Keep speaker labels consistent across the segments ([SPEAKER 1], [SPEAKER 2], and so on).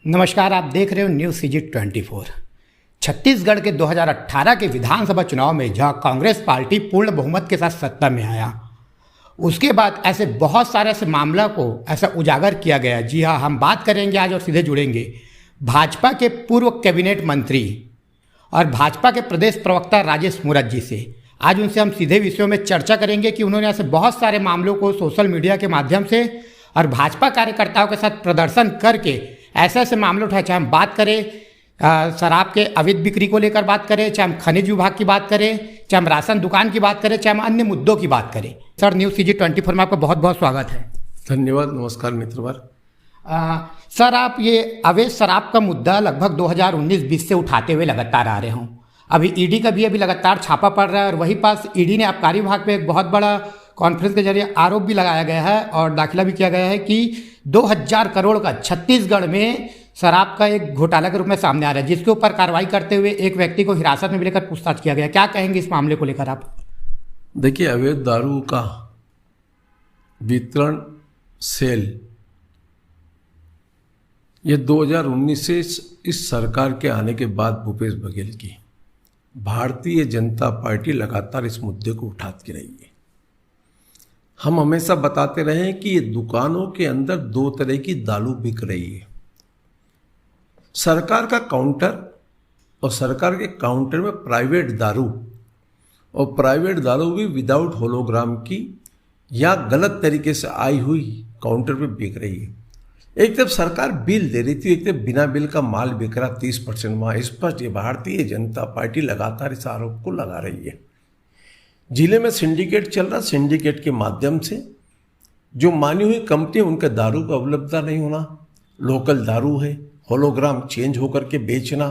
[SPEAKER 1] नमस्कार, आप देख रहे हो न्यूज़ सीजी 24। छत्तीसगढ़ के 2018 के विधानसभा चुनाव में जहां कांग्रेस पार्टी पूर्ण बहुमत के साथ सत्ता में आया, उसके बाद ऐसे बहुत सारे ऐसे मामला को ऐसा उजागर किया गया। जी हाँ, हम बात करेंगे आज और सीधे जुड़ेंगे भाजपा के पूर्व कैबिनेट मंत्री और भाजपा के प्रदेश प्रवक्ता राजेश मूरत जी से। आज उनसे हम सीधे विषयों में चर्चा करेंगे कि उन्होंने ऐसे बहुत सारे मामलों को सोशल मीडिया के माध्यम से और भाजपा कार्यकर्ताओं के साथ प्रदर्शन करके ऐसे ऐसे मामले उठाए। चाहे हम बात करें शराब के अवैध बिक्री को लेकर बात करें, चाहे हम खनिज विभाग की बात करें, चाहे हम राशन दुकान की बात करें, चाहे हम अन्य मुद्दों की बात करें। सर, न्यूज़ सीजी 24 में आपका बहुत बहुत स्वागत है।
[SPEAKER 2] धन्यवाद। नमस्कार मित्रवर।
[SPEAKER 1] सर, आप ये अवैध शराब का मुद्दा लगभग 2019-20 से उठाते हुए लगातार आ रहे हों। अभी ईडी का भी अभी लगातार छापा पड़ रहा है और वहीं पास ईडी ने आबकारी विभाग पे एक बहुत बड़ा कॉन्फ्रेंस के जरिए आरोप भी लगाया गया है और दाखिला भी किया गया है कि 2000 करोड़ का छत्तीसगढ़ में शराब का एक घोटाला के रूप में सामने आ रहा है, जिसके ऊपर कार्रवाई करते हुए एक व्यक्ति को हिरासत में भी लेकर पूछताछ किया गया। क्या कहेंगे इस मामले को लेकर आप?
[SPEAKER 2] देखिए, अवैध दारू का वितरण सेल ये 2019 से इस सरकार के आने के बाद भूपेश बघेल की भारतीय जनता पार्टी लगातार इस मुद्दे को उठाती रही है। हम हमेशा बताते रहे हैं कि ये दुकानों के अंदर दो तरह की दारू बिक रही है। सरकार का काउंटर और सरकार के काउंटर में प्राइवेट दारू, और प्राइवेट दारू भी विदाउट होलोग्राम की या गलत तरीके से आई हुई काउंटर पे बिक रही है। एक तरफ सरकार बिल दे रही थी, एक तरफ बिना बिल का माल बिक रहा 30% वहाँ। स्पष्ट ये भारतीय जनता पार्टी लगातार इस आरोप को लगा रही है। जिले में सिंडिकेट चल रहा, सिंडिकेट के माध्यम से जो मानी हुई कंपनी उनके दारू का उपलब्धता नहीं होना, लोकल दारू है, होलोग्राम चेंज होकर के बेचना,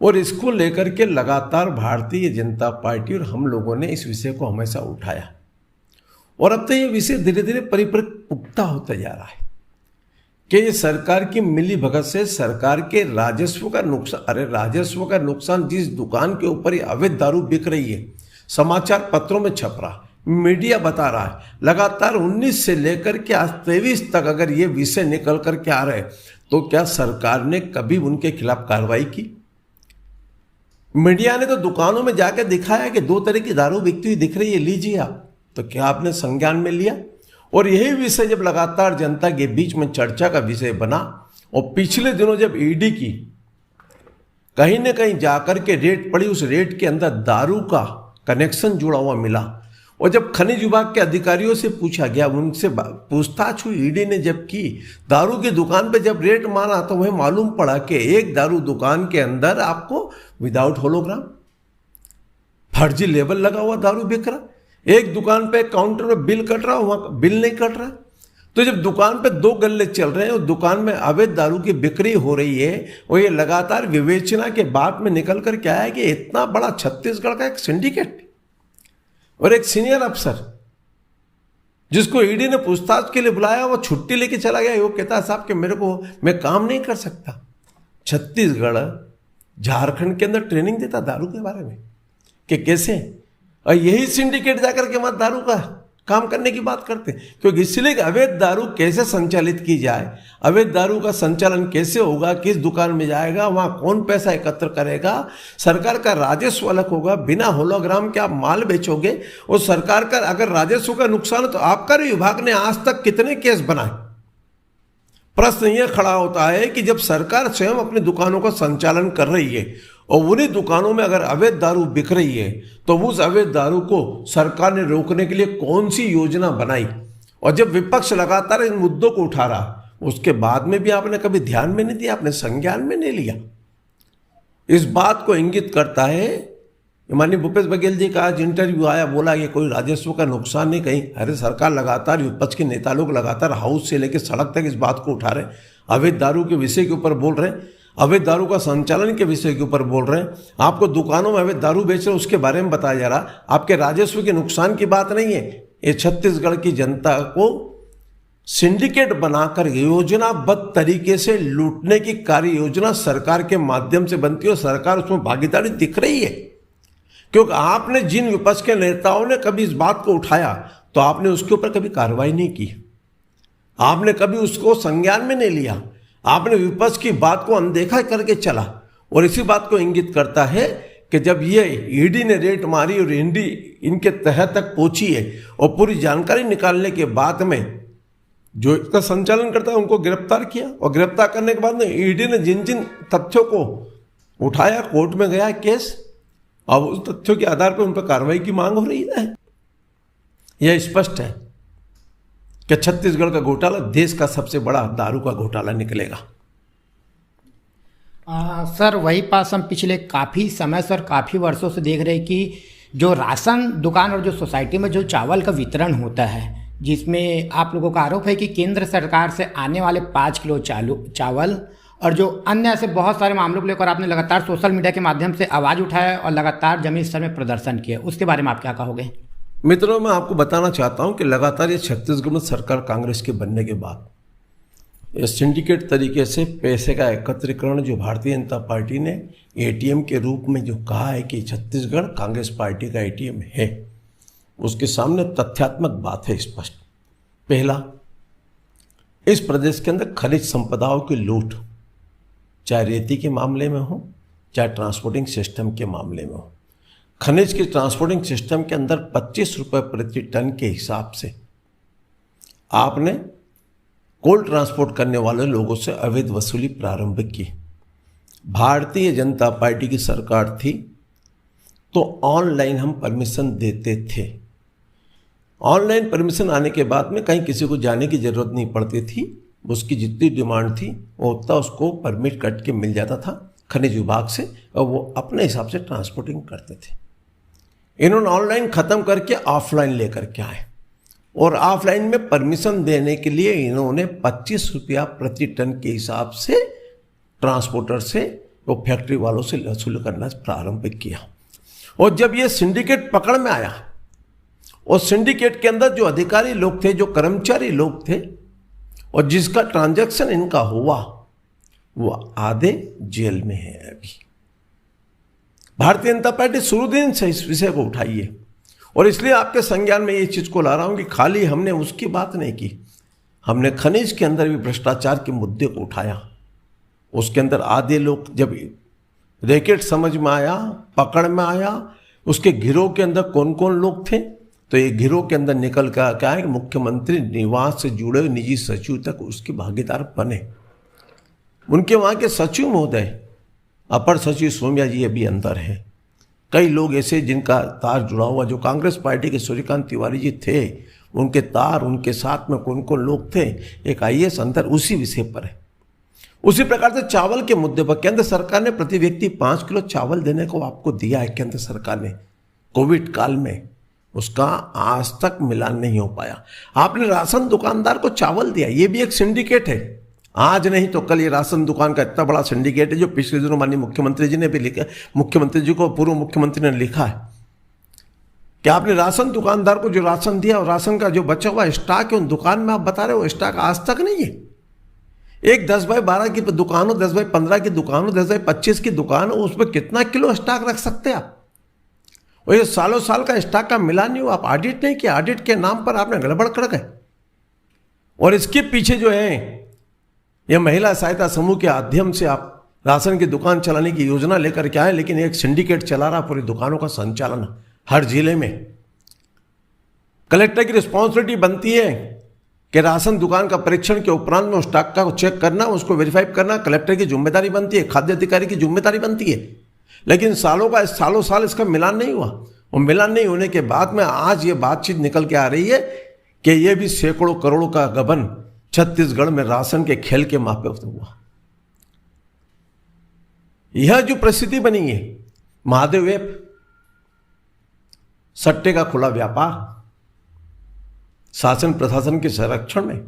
[SPEAKER 2] और इसको लेकर के लगातार भारतीय जनता पार्टी और हम लोगों ने इस विषय को हमेशा उठाया। और अब तो ये विषय धीरे धीरे परिपक्व पुख्ता होता जा रहा है कि ये सरकार की मिली भगत से सरकार के राजस्व का नुकसान, अरे राजस्व का नुकसान जिस दुकान के ऊपर ये अवैध दारू बिक रही है, समाचार पत्रों में छप रहा, मीडिया बता रहा है, लगातार 19 से लेकर के आज 23 तक अगर ये विषय निकल कर के आ रहे, तो क्या सरकार ने कभी उनके खिलाफ कार्रवाई की? मीडिया ने तो दुकानों में जाकर दिखाया कि दो तरह की दारू बिकती हुई दिख रही है, लीजिए आप, तो क्या आपने संज्ञान में लिया? और यही विषय जब लगातार जनता के बीच में चर्चा का विषय बना, और पिछले दिनों जब ईडी की कहीं न कहीं जाकर के रेड पड़ी, उस रेड के अंदर दारू का कनेक्शन जुड़ा हुआ मिला, और जब खनिज विभाग के अधिकारियों से पूछा गया, उनसे पूछताछ हुई, ईडी ने जब की, दारू की दुकान पे जब रेड मारा तो वह मालूम पड़ा कि एक दारू दुकान के अंदर आपको विदाउट होलोग्राम फर्जी लेबल लगा हुआ दारू बिक रहा। एक दुकान पे काउंटर में बिल कट रहा, वहां बिल नहीं कट रहा। तो जब दुकान पे दो गल्ले चल रहे हैं और दुकान में अवैध दारू की बिक्री हो रही है, और ये लगातार विवेचना के बाद में निकल कर क्या है कि इतना बड़ा छत्तीसगढ़ का एक सिंडिकेट और एक सीनियर अफसर जिसको ईडी ने पूछताछ के लिए बुलाया, वो छुट्टी लेके चला गया। वो कहता है साहब कि मैं काम नहीं कर सकता। छत्तीसगढ़ झारखंड के अंदर ट्रेनिंग देता दारू के बारे में कि कैसे, और यही सिंडिकेट जाकर के वहां दारू का काम करने की बात करते हैं। क्योंकि इसलिए अवैध दारू कैसे संचालित की जाए, अवैध दारू का संचालन कैसे होगा, किस दुकान में जाएगा, वहां कौन पैसा एकत्र करेगा, सरकार का राजस्व अलग होगा, बिना होलोग्राम के आप माल बेचोगे, और सरकार का अगर राजस्व का नुकसान हो तो आबकारी विभाग ने आज तक कितने केस बनाए? प्रश्न यह खड़ा होता है कि जब सरकार स्वयं अपनी दुकानों का संचालन कर रही है और उन्हीं दुकानों में अगर अवैध दारू बिक रही है, तो उस अवैध दारू को सरकार ने रोकने के लिए कौन सी योजना बनाई? और जब विपक्ष लगातार इन मुद्दों को उठा रहा, उसके बाद में भी आपने कभी ध्यान में नहीं दिया, आपने संज्ञान में नहीं लिया। इस बात को इंगित करता है, माननीय भूपेश बघेल जी का आज इंटरव्यू आया, बोला कि कोई राजस्व का नुकसान नहीं कहीं। अरे सरकार लगातार, विपक्ष के नेता लोग लगातार हाउस से लेकर सड़क तक इस बात को उठा रहे, अवैध दारू के विषय के ऊपर बोल रहे हैं, अवैध दारू का संचालन के विषय के ऊपर बोल रहे हैं। आपको दुकानों में अवैध दारू बेच रहे उसके बारे में बताया जा रहा, आपके राजस्व के नुकसान की बात नहीं है। ये छत्तीसगढ़ की जनता को सिंडिकेट बनाकर योजनाबद्ध तरीके से लूटने की कार्य योजना सरकार के माध्यम से बनती है, और सरकार उसमें भागीदारी दिख रही है। क्योंकि आपने जिन विपक्ष के नेताओं ने कभी इस बात को उठाया, तो आपने उसके ऊपर कभी कार्रवाई नहीं की, आपने कभी उसको संज्ञान में नहीं लिया। आपने विपक्ष की बात को अनदेखा करके चला, और इसी बात को इंगित करता है कि जब ये ईडी ने रेड मारी और ईडी इनके तह तक पहुंची है और पूरी जानकारी निकालने के बाद में जो इसका संचालन करता है उनको गिरफ्तार किया, और गिरफ्तार करने के बाद में ईडी ने जिन जिन तथ्यों को उठाया, कोर्ट में गया केस, अब उस तथ्यों के आधार पर उन पर कार्रवाई की मांग हो रही है। यह स्पष्ट है कि छत्तीसगढ़ का घोटाला देश का सबसे बड़ा दारू का घोटाला निकलेगा।
[SPEAKER 1] सर वही पास हम पिछले काफ़ी समय से और काफ़ी वर्षों से देख रहे हैं कि जो राशन दुकान और जो सोसाइटी में जो चावल का वितरण होता है, जिसमें आप लोगों का आरोप है कि केंद्र सरकार से आने वाले 5 किलो चावल और जो अन्य ऐसे बहुत सारे मामलों को लेकर आपने लगातार सोशल मीडिया के माध्यम से आवाज़ उठाया और लगातार जमीन स्तर में प्रदर्शन किया, उसके बारे में आप क्या कहोगे?
[SPEAKER 2] मित्रों, मैं आपको बताना चाहता हूं कि लगातार ये छत्तीसगढ़ में सरकार कांग्रेस के बनने के बाद ये सिंडिकेट तरीके से पैसे का एकत्रीकरण जो भारतीय जनता पार्टी ने एटीएम के रूप में जो कहा है कि छत्तीसगढ़ कांग्रेस पार्टी का एटीएम है, उसके सामने तथ्यात्मक बात है स्पष्ट। पहला, इस प्रदेश के अंदर खनिज संपदाओं की लूट, चाहे रेती के मामले में हो चाहे ट्रांसपोर्टिंग सिस्टम के मामले में हो, खनिज के ट्रांसपोर्टिंग सिस्टम के अंदर 25 रुपये प्रति टन के हिसाब से आपने कोल ट्रांसपोर्ट करने वाले लोगों से अवैध वसूली प्रारंभ की। भारतीय जनता पार्टी की सरकार थी तो ऑनलाइन हम परमिशन देते थे। ऑनलाइन परमिशन आने के बाद में कहीं किसी को जाने की जरूरत नहीं पड़ती थी, उसकी जितनी डिमांड थी वो उतना उसको परमिट कट के मिल जाता था खनिज विभाग से, और वो अपने हिसाब से ट्रांसपोर्टिंग करते थे। इन्होंने ऑनलाइन ख़त्म करके ऑफलाइन लेकर के आए, और ऑफलाइन में परमिशन देने के लिए इन्होंने 25 रुपया प्रति टन के हिसाब से ट्रांसपोर्टर से वो फैक्ट्री वालों से वसूल करना प्रारंभ किया। और जब ये सिंडिकेट पकड़ में आया, और सिंडिकेट के अंदर जो अधिकारी लोग थे, जो कर्मचारी लोग थे, और जिसका ट्रांजैक्शन इनका हुआ, वो आधे जेल में है अभी। भारतीय जनता पार्टी शुरू दिन से इस विषय को उठाई है, और इसलिए आपके संज्ञान में ये चीज को ला रहा हूं कि खाली हमने उसकी बात नहीं की, हमने खनिज के अंदर भी भ्रष्टाचार के मुद्दे को उठाया। उसके अंदर आधे लोग जब रैकेट समझ में आया, पकड़ में आया, उसके गिरोह के अंदर कौन कौन लोग थे, तो ये गिरोह के अंदर निकल कर क्या है कि मुख्यमंत्री निवास से जुड़े हुए निजी सचिव तक उसके भागीदार बने। उनके वहाँ के सचिव महोदय, अपर सचिव सोमिया जी अभी अंदर है। कई लोग ऐसे जिनका तार जुड़ा हुआ, जो कांग्रेस पार्टी के सूर्यकांत तिवारी जी थे, उनके तार, उनके साथ में कौन कौन लोग थे, एक आईएएस अंदर उसी विषय पर है। उसी प्रकार से चावल के मुद्दे पर केंद्र सरकार ने प्रति व्यक्ति 5 किलो चावल देने को आपको दिया है केंद्र सरकार ने कोविड काल में, उसका आज तक मिलान नहीं हो पाया। आपने राशन दुकानदार को चावल दिया, ये भी एक सिंडिकेट है। आज नहीं तो कल ये राशन दुकान का इतना बड़ा सिंडिकेट है, जो पिछले दिनों माननीय मुख्यमंत्री जी ने भी लिखा, मुख्यमंत्री जी को पूर्व मुख्यमंत्री ने लिखा है कि आपने राशन दुकानदार को जो राशन दिया और राशन का जो बचा हुआ स्टॉक है उन दुकान में आप बता रहे हो स्टॉक आज तक नहीं है। एक 10 बाई 12 की दुकान हो, 10 बाई 15 की दुकान हो, 10 बाई 25 की दुकान हो, उसमें कितना किलो स्टॉक रख सकते हैं आप? और ये सालों साल का स्टॉक का मिला नहीं हुआ, आप ऑडिट नहीं किया, ऑडिट के नाम पर आपने गड़बड़ कर गए। और इसके पीछे जो है ये महिला सहायता समूह के माध्यम से आप राशन की दुकान चलाने की योजना लेकर के आए, लेकिन एक सिंडिकेट चला रहा पूरी दुकानों का संचालन हर जिले में। कलेक्टर की रिस्पॉन्सिबिलिटी बनती है कि राशन दुकान का परीक्षण के उपरांत में उस स्टॉक का चेक करना, उसको वेरीफाई करना कलेक्टर की जिम्मेदारी बनती है, खाद्य अधिकारी की जिम्मेदारी बनती है। लेकिन सालों साल इसका मिलान नहीं हुआ, और मिलान नहीं होने के बाद में आज ये बातचीत निकल के आ रही है कि ये भी सैकड़ों करोड़ों का गबन छत्तीसगढ़ में राशन के खेल के मापे हुआ। यह जो परिस्थिति बनी है, महादेव ऐप, सट्टे का खुला व्यापार, शासन प्रशासन के संरक्षण में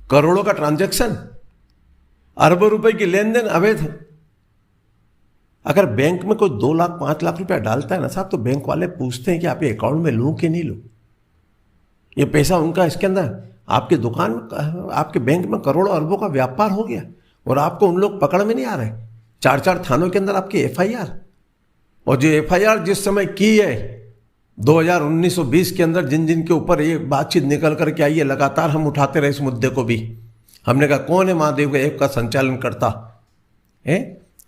[SPEAKER 2] करोड़ों का ट्रांजैक्शन, अरबों रुपए की लेन देन अवैध। अगर बैंक में कोई 2 लाख 5 लाख रुपया डालता है ना साहब, तो बैंक वाले पूछते हैं कि आप ये अकाउंट में लूं कि नहीं लूं। ये पैसा उनका इसके अंदर आपके दुकान में, आपके बैंक में करोड़ों अरबों का व्यापार हो गया, और आपको उन लोग पकड़ में नहीं आ रहे। 4 थानों के अंदर आपकी एफआईआर, और जो एफआईआर जिस समय की है 2019-20 के अंदर, जिन जिन के ऊपर ये बातचीत निकल करके आई है, लगातार हम उठाते रहे इस मुद्दे को भी, हमने कहा कौन है महादेव के ऐप का संचालन करता है?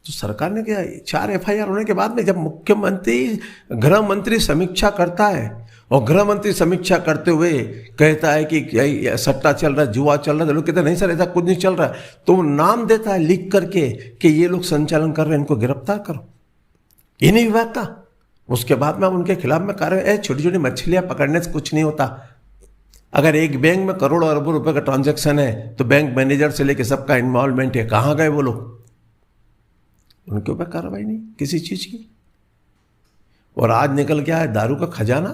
[SPEAKER 2] तो सरकार ने क्या 4 FIR होने के बाद में जब मुख्यमंत्री गृह मंत्री समीक्षा करता है और गृह मंत्री समीक्षा करते हुए कहता है कि सट्टा चल रहा है, जुआ चल रहा है, तो लोग कहते हैं नहीं सर ऐसा कुछ नहीं चल रहा है, तो वो नाम देता है लिख करके कि ये लोग संचालन कर रहे हैं, इनको गिरफ्तार करो, इन्हीं विभाग का। उसके बाद में हम उनके खिलाफ में कार्रवाई, छोटी छोटी मछलियां पकड़ने से कुछ नहीं होता। अगर एक बैंक में करोड़ों अरबों रुपए का ट्रांजैक्शन है तो बैंक मैनेजर से लेकर सबका इन्वॉल्वमेंट है, कहाँ गए वो लोग? उनके ऊपर कार्रवाई नहीं किसी चीज की। और आज निकल गया है दारू का खजाना,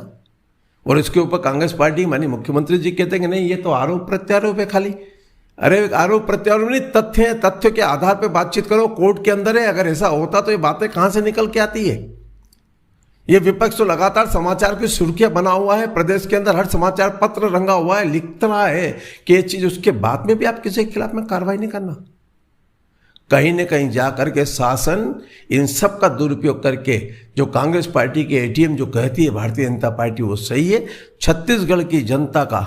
[SPEAKER 2] और इसके ऊपर कांग्रेस पार्टी माननीय मुख्यमंत्री जी कहते हैं कि नहीं ये तो आरोप प्रत्यारोप है खाली। अरे आरोप प्रत्यारोप नहीं, तथ्य है, तथ्य के आधार पर बातचीत करो, कोर्ट के अंदर है। अगर ऐसा होता तो ये बातें कहां से निकल के आती है? ये विपक्ष तो लगातार समाचार की सुर्खियां बना हुआ है, प्रदेश के अंदर हर समाचार पत्र रंगा हुआ है, लिखता रहा है कि ये चीज, उसके बाद में भी आप किसी के खिलाफ में कार्रवाई नहीं करना। कहीं न कहीं जाकर के शासन इन सब का दुरुपयोग करके, जो कांग्रेस पार्टी के ATM जो कहती है भारतीय जनता पार्टी वो सही है, छत्तीसगढ़ की जनता का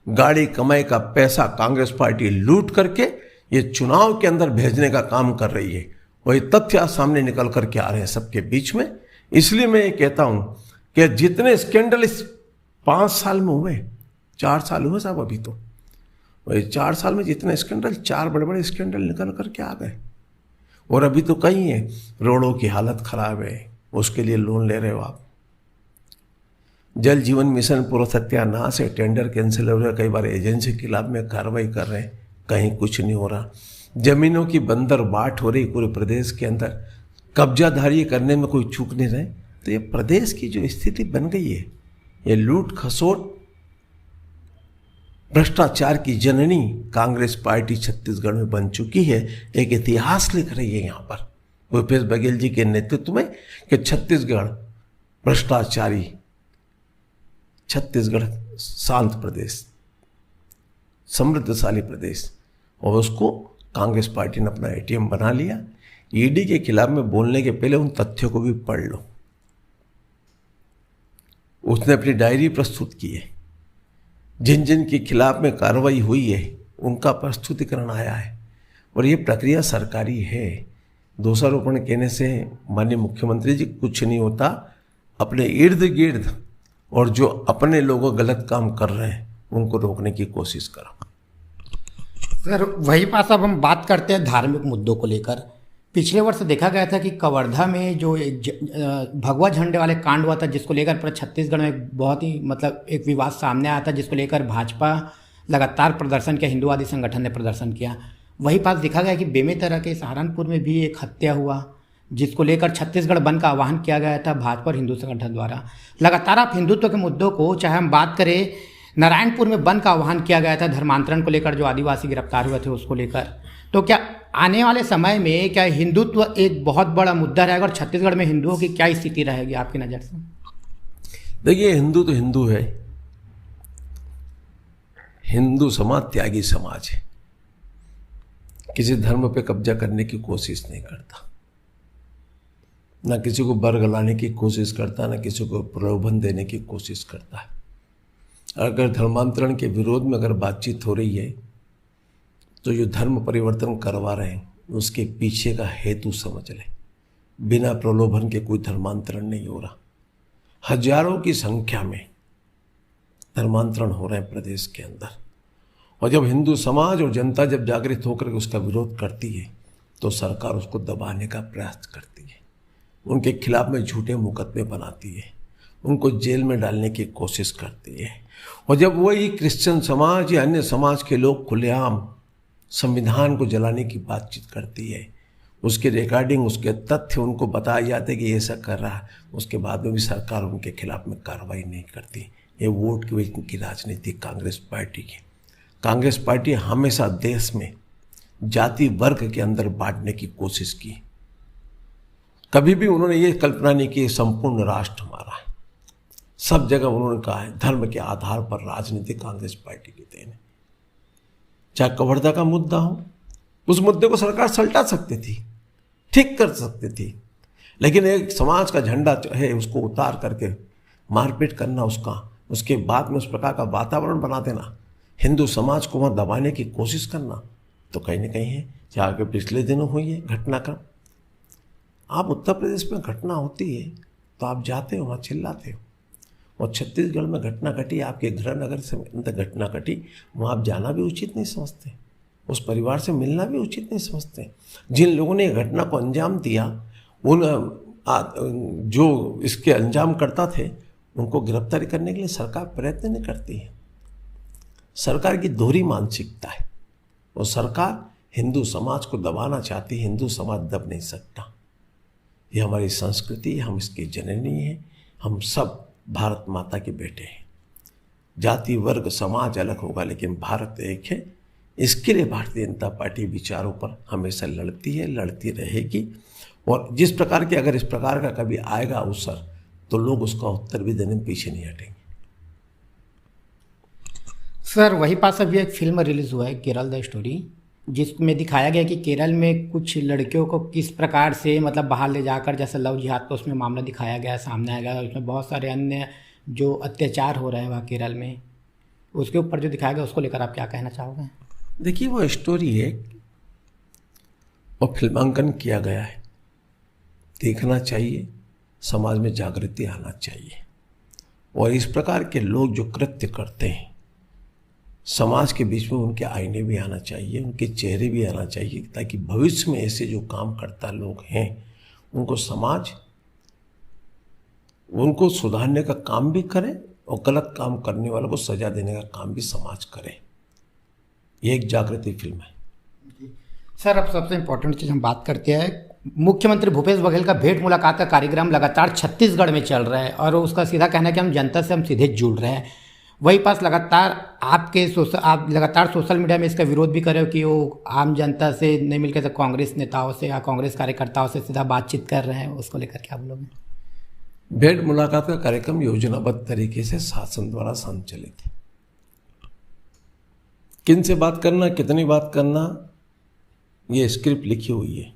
[SPEAKER 2] गाड़ी कमाई का पैसा कांग्रेस पार्टी लूट करके ये चुनाव के अंदर भेजने का काम कर रही है। वही तथ्य सामने निकल करके आ रहे हैं सबके बीच में। इसलिए मैं ये कहता हूं कि जितने स्कैंडल इस 5 साल में हुए, 4 साल हुए साहब अभी तो, वही 4 साल में जितने स्कैंडल, 4 बड़े बड़े स्कैंडल निकल करके आ गए। और अभी तो कहीं है, रोडों की हालत खराब है, उसके लिए लोन ले रहे हो आप। जल जीवन मिशन पूरा सत्यानाश है, टेंडर कैंसिल हो रहा है, कई बार एजेंसी के खिलाफ में कार्रवाई कर रहे हैं, कहीं कुछ नहीं हो रहा। जमीनों की बंदर बाट हो रही पूरे प्रदेश के अंदर, कब्जाधारी करने में कोई चूक नहीं रहे। तो ये प्रदेश की जो स्थिति बन गई है, ये लूट खसोट भ्रष्टाचार की जननी कांग्रेस पार्टी छत्तीसगढ़ में बन चुकी है। एक इतिहास लिख रही है यहाँ पर भूपेश बघेल जी के नेतृत्व में कि छत्तीसगढ़ भ्रष्टाचारी, छत्तीसगढ़ शांत प्रदेश, समृद्धशाली प्रदेश, और उसको कांग्रेस पार्टी ने अपना ATM बना लिया। ED के खिलाफ में बोलने के पहले उन तथ्यों को भी पढ़ लो। उसने अपनी डायरी प्रस्तुत की है, जिन जिन के खिलाफ में कार्रवाई हुई है उनका प्रस्तुतिकरण आया है, और ये प्रक्रिया सरकारी है। दोषारोपण कहने से माननीय मुख्यमंत्री जी कुछ नहीं होता। अपने इर्द गिर्द और जो अपने लोग गलत काम कर रहे हैं उनको रोकने की कोशिश करो।
[SPEAKER 1] सर वही पास अब हम बात करते हैं धार्मिक मुद्दों को लेकर। पिछले वर्ष देखा गया था कि कवर्धा में जो भगवा झंडे वाले कांड हुआ था, जिसको लेकर पूरे छत्तीसगढ़ में बहुत ही मतलब एक विवाद सामने आया था, जिसको लेकर भाजपा लगातार प्रदर्शन किया, हिंदुवादी संगठन ने प्रदर्शन किया। वही पास देखा गया कि बेमेतरा के सहारनपुर में भी एक हत्या हुआ, जिसको लेकर छत्तीसगढ़ बंद का आह्वान किया गया था भाजपा और हिंदू संगठन द्वारा। लगातार आप हिंदुत्व के मुद्दों को, चाहे हम बात करें नारायणपुर में बंद का आह्वान किया गया था धर्मांतरण को लेकर, जो आदिवासी गिरफ्तार हुए थे उसको लेकर, तो क्या आने वाले समय में क्या हिंदुत्व एक बहुत बड़ा मुद्दा रहेगा और छत्तीसगढ़ में हिंदुओं की क्या स्थिति रहेगी आपकी नज़र से?
[SPEAKER 2] देखिए, हिंदू तो हिंदू है, हिंदू समाज त्यागी समाज है, किसी धर्म पे कब्जा करने की कोशिश नहीं करता, ना किसी को बरगलाने की कोशिश करता, ना किसी को प्रलोभन देने की कोशिश करता है। अगर धर्मांतरण के विरोध में अगर बातचीत हो रही है तो जो धर्म परिवर्तन करवा रहे हैं उसके पीछे का हेतु समझ लें। बिना प्रलोभन के कोई धर्मांतरण नहीं हो रहा। हजारों की संख्या में धर्मांतरण हो रहे हैं प्रदेश के अंदर, और जब हिंदू समाज और जनता जब जागृत होकर उसका विरोध करती है तो सरकार उसको दबाने का प्रयास करती है, उनके खिलाफ में झूठे मुकदमे बनाती है, उनको जेल में डालने की कोशिश करती है। और जब वही क्रिश्चियन समाज या अन्य समाज के लोग खुलेआम संविधान को जलाने की बातचीत करती है, उसके रिकॉर्डिंग, उसके तथ्य उनको बताए जाते कि ये ऐसा कर रहा है, उसके बाद में भी सरकार उनके खिलाफ में कार्रवाई नहीं करती। ये वोट की राजनीति कांग्रेस पार्टी की। कांग्रेस पार्टी हमेशा देश में जाति वर्ग के अंदर बांटने की कोशिश की। कभी भी उन्होंने ये कल्पना नहीं की संपूर्ण राष्ट्र हमारा है। सब जगह उन्होंने कहा है धर्म के आधार पर राजनीति कांग्रेस पार्टी की देन है। चाहे कवर्धा का मुद्दा हो, उस मुद्दे को सरकार सलटा सकती थी, ठीक कर सकती थी, लेकिन एक समाज का झंडा है उसको उतार करके मारपीट करना, उसके बाद में उस प्रकार का वातावरण बना देना, हिंदू समाज को वहाँ दबाने की कोशिश करना तो कहीं न कहीं है। जहाँ के पिछले दिनों हुई है घटनाक्रम, आप उत्तर प्रदेश में घटना होती है तो आप जाते हो, वहाँ चिल्लाते हो। और छत्तीसगढ़ में घटना घटी, आपके घर नगर से अंदर घटना घटी, वहाँ आप जाना भी उचित नहीं समझते, उस परिवार से मिलना भी उचित नहीं समझते। जिन लोगों ने घटना को अंजाम दिया, उन जो इसके अंजाम करता थे, उनको गिरफ्तारी करने के लिए सरकार प्रयत्न नहीं करती है। सरकार की दोहरी मानसिकता है, और सरकार हिंदू समाज को दबाना चाहती है। हिंदू समाज दब नहीं सकता, ये हमारी संस्कृति है, हम इसकी जननी हैं, हम सब भारत माता के बेटे हैं। जाति वर्ग समाज अलग होगा लेकिन भारत एक है। इसके लिए भारतीय जनता पार्टी विचारों पर हमेशा लड़ती है, लड़ती रहेगी। और जिस प्रकार के अगर इस प्रकार का कभी आएगा अवसर तो लोग उसका उत्तर भी देने में पीछे नहीं हटेंगे।
[SPEAKER 1] सर वही पास अभी एक फिल्म रिलीज हुआ है केरल द स्टोरी, जिसमें दिखाया गया कि केरल में कुछ लड़कियों को किस प्रकार से मतलब बाहर ले जाकर जैसे लव जिहाद का उसमें मामला दिखाया गया, सामने आया गया। उसमें बहुत सारे अन्य जो अत्याचार हो रहे हैं वहाँ केरल में, उसके ऊपर जो दिखाया गया उसको लेकर आप क्या कहना चाहोगे?
[SPEAKER 2] देखिए वो स्टोरी है और फिल्मांकन किया गया है, देखना चाहिए, समाज में जागृति आना चाहिए। और इस प्रकार के लोग जो कृत्य करते हैं समाज के बीच में उनके आईने भी आना चाहिए, उनके चेहरे भी आना चाहिए, ताकि भविष्य में ऐसे जो काम करता लोग हैं उनको समाज उनको सुधारने का काम भी करे और गलत काम करने वालों को सजा देने का काम भी समाज करे। ये एक जागृति फिल्म है।
[SPEAKER 1] सर अब सबसे इम्पोर्टेंट चीज़ हम बात करते हैं, मुख्यमंत्री भूपेश बघेल का भेंट मुलाकात का कार्यक्रम लगातार छत्तीसगढ़ में चल रहा है और उसका सीधा कहना है कि हम जनता से हम सीधे जुड़ रहे हैं। वही पास लगातार आप लगातार सोशल मीडिया में इसका विरोध भी कर रहे हो कि वो आम जनता से नहीं मिलकर तो कांग्रेस नेताओं से या कांग्रेस कार्यकर्ताओं से सीधा बातचीत कर रहे हैं, उसको लेकर क्या बोलोगे?
[SPEAKER 2] भेंट मुलाकात का कार्यक्रम योजनाबद्ध तरीके से शासन द्वारा संचालित है। किन से बात करना, कितनी बात करना, ये स्क्रिप्ट लिखी हुई है।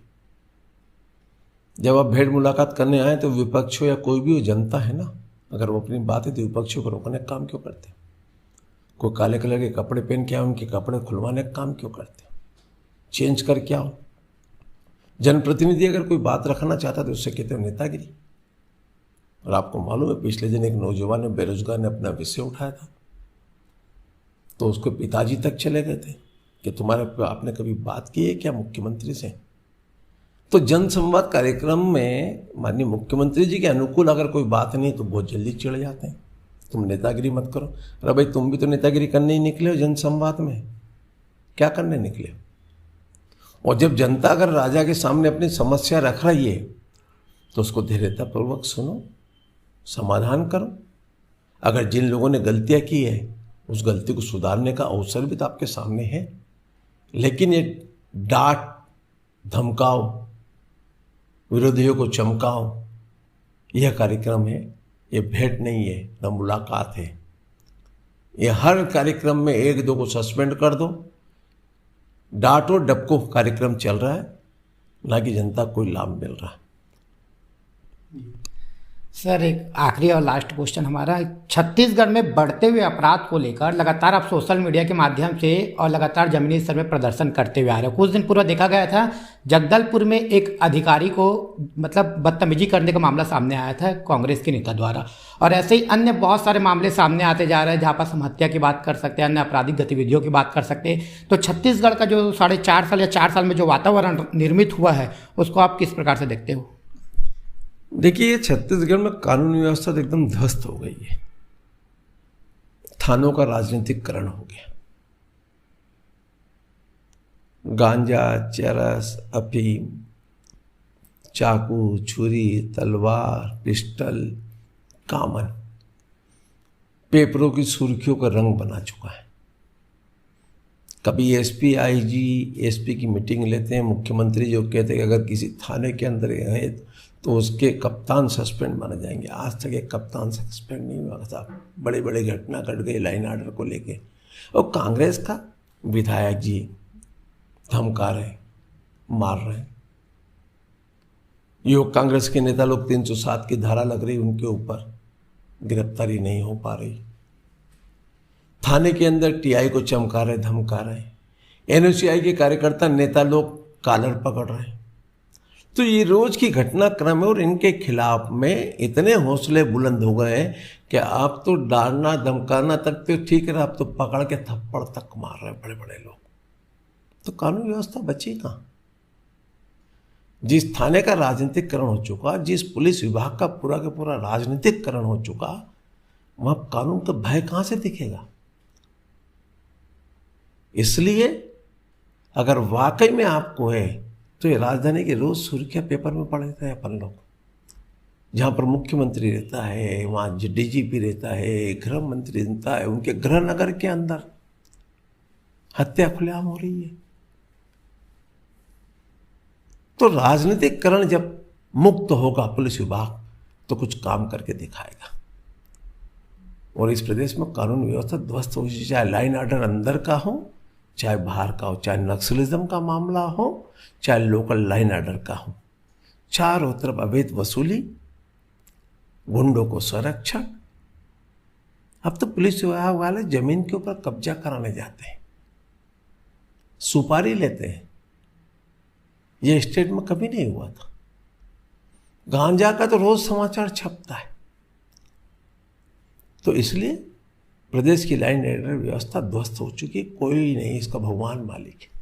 [SPEAKER 2] जब आप भेंट मुलाकात करने आए तो विपक्ष हो या कोई भी हो, जनता है ना, अगर वो अपनी बात है तो विपक्षियों को रोकने का काम क्यों करते? कोई काले कलर के कपड़े पहन के आओ, उनके कपड़े खुलवाने का काम क्यों करते? चेंज कर क्या हो? जनप्रतिनिधि अगर कोई बात रखना चाहता तो उससे कहते हो नेतागिरी। और आपको मालूम है पिछले दिन एक नौजवान ने, बेरोजगार ने अपना विषय उठाया था, तो उसके पिताजी तक चले गए थे कि तुम्हारे आपने कभी बात की है क्या मुख्यमंत्री से? तो जनसंवाद कार्यक्रम में माननीय मुख्यमंत्री जी के अनुकूल अगर कोई बात नहीं तो बहुत जल्दी चिढ़ जाते हैं, तुम नेतागिरी मत करो। अरे भाई तुम भी तो नेतागिरी करने ही निकले हो जनसंवाद में, क्या करने निकले हो? और जब जनता अगर राजा के सामने अपनी समस्या रख रही है तो उसको धैर्यतापूर्वक सुनो, समाधान करो। अगर जिन लोगों ने गलतियां की है उस गलती को सुधारने का अवसर भी तो आपके सामने है। लेकिन ये डांट धमकाओ, विरोधियों को चमकाओ, यह कार्यक्रम है, ये भेंट नहीं है, न मुलाकात है। ये हर कार्यक्रम में एक दो को सस्पेंड कर दो, डांटो डपको कार्यक्रम चल रहा है, ना कि जनता को कोई लाभ मिल रहा है।
[SPEAKER 1] सर एक आखिरी और लास्ट क्वेश्चन हमारा, छत्तीसगढ़ में बढ़ते हुए अपराध को लेकर लगातार आप सोशल मीडिया के माध्यम से और लगातार जमीनी स्तर में प्रदर्शन करते हुए आ रहे हो। कुछ दिन पूर्व देखा गया था जगदलपुर में एक अधिकारी को मतलब बदतमीजी करने का मामला सामने आया था कांग्रेस के नेता द्वारा, और ऐसे ही अन्य बहुत सारे मामले सामने आते जा रहे हैं जहाँ पर हम हत्या की बात कर सकते हैं, अन्य आपराधिक गतिविधियों की बात कर सकते हैं। तो छत्तीसगढ़ का जो 4.5 साल या 4 साल में जो वातावरण निर्मित हुआ है उसको आप किस प्रकार से देखते हो?
[SPEAKER 2] देखिए छत्तीसगढ़ में कानून व्यवस्था तो एकदम ध्वस्त हो गई है, थानों का राजनीतिकरण हो गया। गांजा, चरस, अफीम, चाकू, छुरी, तलवार, पिस्टल, कामन पेपरों की सुर्खियों का रंग बना चुका है। कभी एसपी, आईजी, एसपी की मीटिंग लेते हैं, मुख्यमंत्री जो कहते हैं कि अगर किसी थाने के अंदर है तो उसके कप्तान सस्पेंड माने जाएंगे। आज तक एक कप्तान सस्पेंड नहीं हुआ साहब। बड़े बड़े घटना घट गए लाइन आर्डर को लेके, और कांग्रेस का विधायक जी धमका रहे, मार रहे। युवक कांग्रेस के नेता लोग 307 की धारा लग रही उनके ऊपर, गिरफ्तारी नहीं हो पा रही। थाने के अंदर टीआई को चमका रहे, धमका रहे, एनएसयूआई के कार्यकर्ता नेता लोग कॉलर पकड़ रहे हैं। तो ये रोज की घटनाक्रम है और इनके खिलाफ में इतने हौसले बुलंद हो गए हैं कि आप तो डालना धमकाना तक तो ठीक है, आप तो पकड़ के थप्पड़ तक मार रहे हैं बड़े बड़े लोग। तो कानून व्यवस्था बची कहाँ? जिस थाने का राजनीतिकरण हो चुका, जिस पुलिस विभाग का पूरा राजनीतिकरण हो चुका, वहां कानून का भय कहां से दिखेगा? इसलिए अगर वाकई में आपको है तो ये राजधानी के रोज सुर्खियां पेपर में पढ़ लेते हैं अपन लोग। जहां पर मुख्यमंत्री रहता है, वहां डीजीपी रहता है, गृह मंत्री रहता है, उनके गृह नगर के अंदर हत्या खुलेआम हो रही है। तो राजनीतिकरण जब मुक्त होगा पुलिस विभाग तो कुछ काम करके दिखाएगा। और इस प्रदेश में कानून व्यवस्था ध्वस्त हो, चाहे लाइन ऑर्डर अंदर का हो, चाहे बाहर का हो, चाहे नक्सलिज्म का मामला हो, चाहे लोकल लाइन ऑर्डर का हो, चारों तरफ अवैध वसूली, गुंडों को संरक्षण। अब तो पुलिस विभाग वाले जमीन के ऊपर कब्जा कराने जाते हैं, सुपारी लेते हैं। ये स्टेट में कभी नहीं हुआ था। गांजा का तो रोज समाचार छपता है। तो इसलिए प्रदेश की लाइन ऑर्डर व्यवस्था ध्वस्त हो चुकी है। कोई नहीं, इसका भगवान मालिक है।